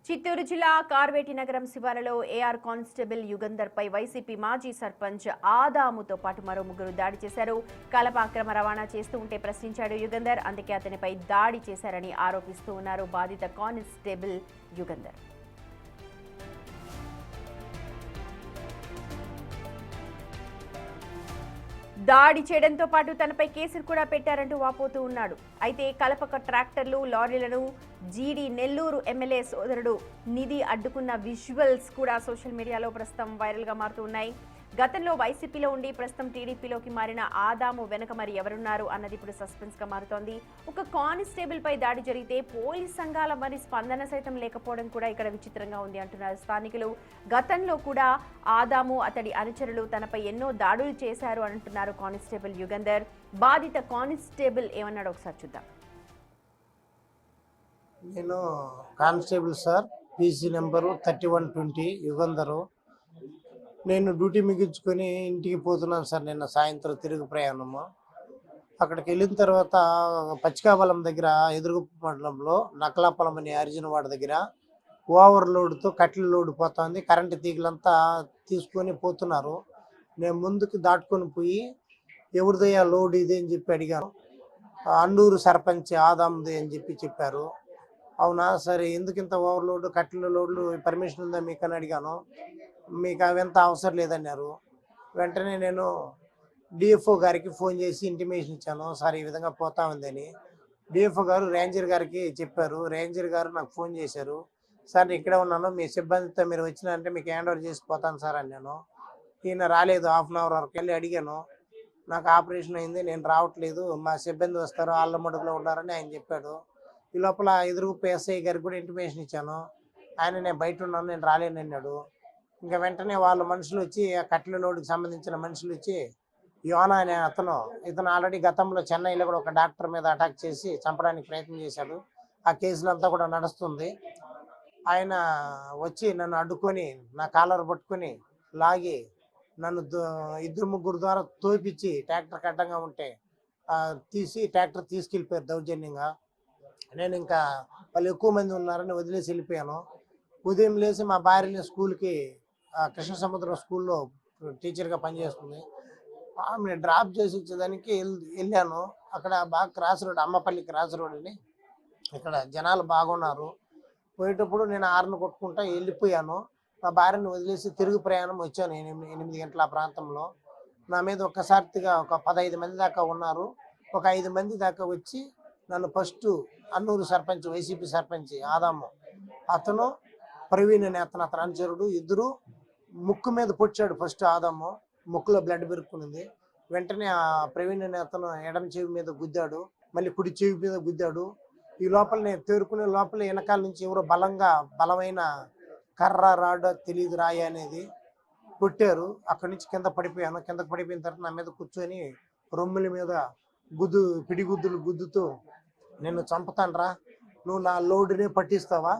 చిత్తూరు జిల్లా కార్వేటి నగరం శివారులో ఏఆర్ కానిస్టేబుల్ యుగంధర్ పై వైసీపీ మాజీ సర్పంచ్ ఆదాముతో పాటు మరో ముగ్గురు దాడి చేశారు. కలప అక్రమ రవాణా చేస్తూ ఉంటే ప్రశ్నించాడు యుగంధర్. అందుకే అతనిపై దాడి చేశారని ఆరోపిస్తూ ఉన్నారు బాధిత కానిస్టేబుల్ యుగంధర్. దాడి చేయడంతో పాటు తనపై కేసులు కూడా పెట్టారంటూ వాపోతూ ఉన్నాడు. అయితే కలపక ట్రాక్టర్లు, లారీలను జీడీ నెల్లూరు ఎమ్మెల్యే సోదరుడు నిధి అడ్డుకున్న విజువల్స్ కూడా సోషల్ మీడియాలో ప్రస్తుతం వైరల్గా మారుతూ ఉన్నాయి. గతంలో వైసీపీలో ఉండి ప్రస్తుతం టీడీపీలోకి మారిన ఆదాము వెనక మరి ఎవరున్నారు అన్నది ఇప్పుడు సస్పెన్స్గా మారుతోంది. ఒక కానిస్టేబుల్ పై దాడి జరిగితే పోలీస్ సంఘాల మరి స్పందన సైతం లేకపోవడం కూడా ఇక్కడ విచిత్రంగా ఉంది అంటున్నారు స్థానికులు. గతంలో కూడా ఆదాము, అతడి అనుచరులు తనపై ఎన్నో దాడులు చేశారు అంటున్నారు కానిస్టేబుల్ యుగంధర్. బాధిత కానిస్టేబుల్ ఏమన్నాడు ఒకసారి చూద్దాం. నేను constable sir, PC number 3120 Yugandhar. నేను డ్యూటీ ముగించుకొని ఇంటికి పోతున్నాను సార్. నిన్న సాయంత్రం తిరుగు ప్రయాణము. అక్కడికి వెళ్ళిన తర్వాత పచ్చికాపాలెం దగ్గర ఎదురుగుప్పు మండలంలో నకలాపలం అనే అర్జునవాడ దగ్గర ఓవర్లోడ్తో కట్టెల లోడ్ పోతుంది. కరెంటు తీగలంతా తీసుకొని పోతున్నారు. నేను ముందుకు దాటుకొని పోయి ఎవరిదయ్యా లోడ్ ఇది అని చెప్పి అడిగాను. అన్నూరు సర్పంచ్ ఆదాంది అని చెప్పారు. అవునా, సరే ఎందుకు ఇంత ఓవర్లోడ్ కట్టెల లోడ్లు పర్మిషన్ ఉందా మీకు అని అడిగాను. మీకు అవంతా అవసరం లేదన్నారు. వెంటనే నేను డిఎఫ్ఓ గారికి ఫోన్ చేసి ఇంటిమేషన్ ఇచ్చాను, సార్ ఈ విధంగా పోతా ఉందని. డిఎఫ్ఓ గారు రేంజర్ గారికి చెప్పారు. రేంజర్ గారు నాకు ఫోన్ చేశారు, సార్ నేను ఇక్కడే ఉన్నాను, మీ సిబ్బందితో మీరు వచ్చినారంటే మీకు హ్యాండ్ ఓవర్ చేసి పోతాను సార్ అని. నేను ఈయన రాలేదు. హాఫ్ అన్ అవర్ వరకు వెళ్ళి అడిగాను, నాకు ఆపరేషన్ అయింది, నేను రావట్లేదు, మా సిబ్బంది వస్తారు, ఆళ్ళ మడుగులో ఉన్నారని ఆయన చెప్పాడు. ఈ లోపల ఎదురుగు ఎస్ఐ గారికి కూడా ఇంటిమేషన్ ఇచ్చాను. ఆయన నేను బయట ఉన్నాను, నేను రాలేను అన్నాడు. ఇంకా వెంటనే వాళ్ళ మనుషులు వచ్చి, ఆ కట్టెల లోడ్కి సంబంధించిన మనుషులు వచ్చి, యోనా అనే ఇతను ఆల్రెడీ గతంలో చెన్నైలో కూడా ఒక డాక్టర్ మీద అటాక్ చేసి చంపడానికి ప్రయత్నం చేశాడు. ఆ కేసులంతా కూడా నడుస్తుంది. ఆయన వచ్చి నన్ను అడ్డుకొని నా కాలర్ పట్టుకొని లాగి నన్ను ఇద్దరు ముగ్గురు ద్వారా తోపించి ట్రాక్టర్ అడ్డంగా ఉంటే తీసి ట్రాక్టర్ తీసుకెళ్ళిపోయారు దౌర్జన్యంగా. నేను ఇంకా వాళ్ళు ఎక్కువ మంది ఉన్నారని వదిలేసి వెళ్ళిపోయాను. ఉదయం లేచి మా భార్యని స్కూల్కి, కృష్ణ సముద్రం స్కూల్లో టీచర్గా పనిచేస్తుంది, ఆమె డ్రాప్ చేసి ఇచ్చేదానికి వెళ్ళాను. అక్కడ బాగా cross road, Ammapalli cross road అని, ఇక్కడ జనాలు బాగున్నారు. పోయేటప్పుడు నేను హార్న్ కొట్టుకుంటా వెళ్ళిపోయాను. మా భార్యను వదిలేసి తిరుగు ప్రయాణం వచ్చాను 8 గంటల ప్రాంతంలో. నా మీద ఒక్కసారిగా ఒక 15 మంది దాకా ఉన్నారు. ఒక 5 మంది దాకా వచ్చి నన్ను ఫస్ట్ అన్నూరు సర్పంచ్, వైసీపీ సర్పంచ్ ఆదాము, అతను ప్రవీణ్ అనే అతను అనుచరుడు, ఇద్దరు ముక్కు మీద పొచ్చాడు. ఫస్ట్ ఆదాము ముక్కులో బ్లడ్ పెరుక్కునింది. వెంటనే ఆ ప్రవీణ్ అనే అతను ఎడమ చెవి మీద గుద్దాడు, మళ్ళీ కుడి చెవి మీద గుద్దాడు. ఈ లోపల నేను తేరుకునే లోపల వెనకాల నుంచి ఎవరో బలమైన కర్ర రాడ్ తెలియదు రాయి అనేది కొట్టారు. అక్కడి నుంచి కింద పడిపోయాను. కిందకు పడిపోయిన తర్వాత నా మీద కూర్చొని రొమ్ముల మీద పిడిగుద్దులు గుద్దుతూ, నిన్ను చంపుతానరా, నువ్వు నా లోడునే పట్టిస్తావా,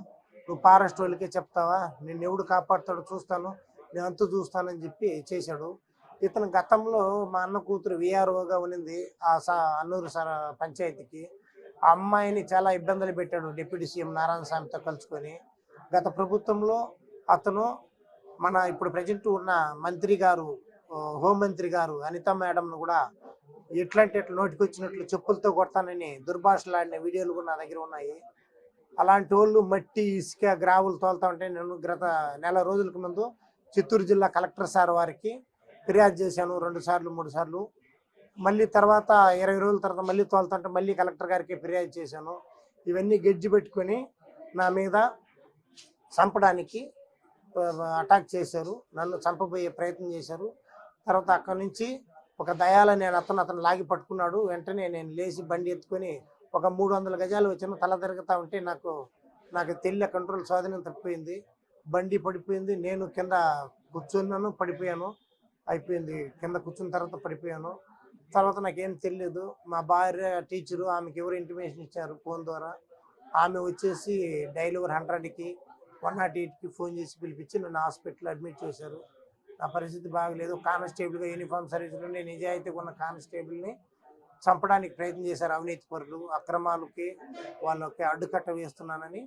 నువ్వు ఫారెస్ట్ వాళ్ళకే చెప్తావా, నిన్ను ఎవడు కాపాడుతాడో చూస్తాను, నేను అంతూ చూస్తానని చెప్పి చేశాడు. ఇతను గతంలో మా అన్న కూతురు విఆర్ఓగా ఉన్నింది ఆ అన్నూరు పంచాయతీకి. ఆ అమ్మాయిని చాలా ఇబ్బందులు పెట్టాడు డిప్యూటీ సీఎం నారాయణ స్వామితో కలుసుకొని. గత ప్రభుత్వంలో అతను మన ఇప్పుడు ప్రజెంట్ ఉన్న మంత్రి గారు, హోంమంత్రి గారు అనిత మేడంను కూడా ఎట్లా నోటికి వచ్చినట్లు చెప్పులతో కొడతానని దుర్భాషలాడిన వీడియోలు కూడా నా దగ్గర ఉన్నాయి. అలాంటి వాళ్ళు మట్టి, ఇసుక, గ్రావులు తోలుతా ఉంటే నేను గత నెల రోజులకు ముందు చిత్తూరు జిల్లా కలెక్టర్ సార్ వారికి ఫిర్యాదు చేశాను 2 సార్లు 3 సార్లు. మళ్ళీ తర్వాత 20 రోజుల తర్వాత మళ్ళీ తోలుతుంటే మళ్ళీ కలెక్టర్ గారికి ఫిర్యాదు చేశాను. ఇవన్నీ గెడ్జి పెట్టుకొని నా మీద చంపడానికి అటాక్ చేశారు, నన్ను చంపబోయే ప్రయత్నం చేశారు. తర్వాత అక్కడి నుంచి ఒక దయాలని అతను లాగి పట్టుకున్నాడు. వెంటనే నేను లేచి బండి ఎత్తుకొని ఒక 300 గజాలు వచ్చిన తల తిరుగుతూ ఉంటే నాకు తెలియ కంట్రోల్ స్వాధీనం తప్పిపోయింది. బండి పడిపోయింది. నేను కింద కూర్చున్నాను, పడిపోయాను. అయిపోయింది. కింద కూర్చున్న తర్వాత పడిపోయాను. తర్వాత నాకేం తెలియదు. మా భార్య టీచరు, ఆమెకి ఎవరు ఇంటిమేషన్ ఇచ్చారు ఫోన్ ద్వారా. ఆమె వచ్చేసి డైల్ ఓవర్ 100కి 108కి ఫోన్ చేసి పిలిపించి నన్ను హాస్పిటల్ అడ్మిట్ చేశారు. నా పరిస్థితి బాగలేదు. కానిస్టేబుల్గా యూనిఫామ్ సర్వీసులో నేను నిజాయితీగా ఉన్న కానిస్టేబుల్ని చంపడానికి ప్రయత్నం చేశారు అవినీతి పరులు. అక్రమాలకి వాళ్ళకి అడ్డుకట్ట వేస్తున్నానని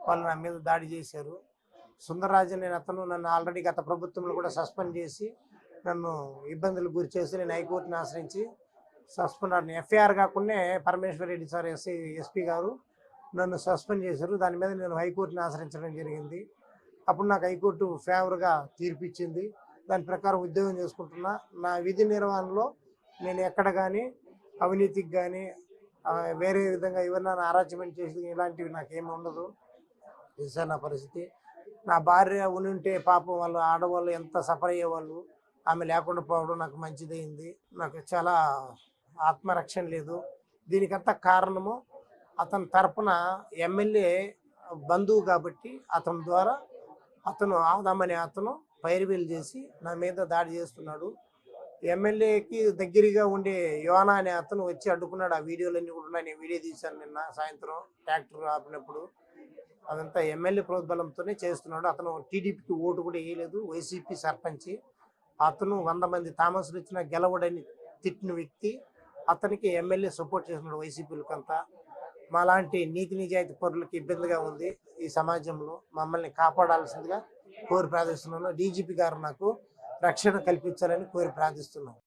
వాళ్ళు నా మీద దాడి చేశారు. సుందరరాజు అనే అతను నన్ను ఆల్రెడీ గత ప్రభుత్వంలో కూడా సస్పెండ్ చేసి నన్ను ఇబ్బందులకు గురి చేసి నేను హైకోర్టుని ఆశ్రయించి సస్పెండ్ ఎఫ్ఐఆర్ కాకుండా పరమేశ్వర్ రెడ్డి సార్ ఎస్పీ గారు నన్ను సస్పెండ్ చేశారు. దాని మీద నేను హైకోర్టుని ఆశ్రయించడం జరిగింది. అప్పుడు నాకు హైకోర్టు ఫేవర్గా తీర్పు ఇచ్చింది. దాని ప్రకారం ఉద్యోగం చేసుకుంటున్నా. నా విధి నిర్వహణలో నేను ఎక్కడ కానీ అవినీతికి కానీ వేరే విధంగా ఎవరైనా అరాచమెంట్ చేసి ఇలాంటివి నాకేమి ఉండదు. ఇది సార్ నా పరిస్థితి. నా భార్య ఉంటే పాపం వాళ్ళు ఆడవాళ్ళు ఎంత సఫర్ అయ్యేవాళ్ళు. ఆమె లేకుండా పోవడం నాకు మంచిదైంది. నాకు చాలా ఆత్మరక్షణ లేదు. దీనికంతా కారణము అతని తరపున ఎమ్మెల్యే బంధువు కాబట్టి అతని ద్వారా అతను ఆదామనే అతను పైరువీలు చేసి నా మీద దాడి చేస్తున్నాడు. ఎమ్మెల్యేకి దగ్గరగా ఉండే యోనా అనే అతను వచ్చి అడ్డుకున్నాడు. ఆ వీడియోలన్నీ కూడా ఉన్నాయి. నేను వీడియో తీశాను నిన్న సాయంత్రం ట్రాక్టర్ ఆపినప్పుడు. అదంతా ఎమ్మెల్యే ప్రోద్బలంతోనే చేస్తున్నాడు. అతను టీడీపీకి ఓటు కూడా వేయలేదు. వైసీపీ సర్పంచి అతను 100 మంది తామసులు ఇచ్చిన గెలవడని తిట్టిన వ్యక్తి. అతనికి ఎమ్మెల్యే సపోర్ట్ చేస్తున్నాడు వైసీపీలకంతా. మాలాంటి నీతి నిజాయితీ పరులకి ఇబ్బందిగా ఉంది ఈ సమాజంలో. మమ్మల్ని కాపాడాల్సిందిగా కోరి ప్రార్థిస్తున్నాను. డీజీపీ గారు నాకు రక్షణ కల్పించాలని కోరి ప్రార్థిస్తున్నాను.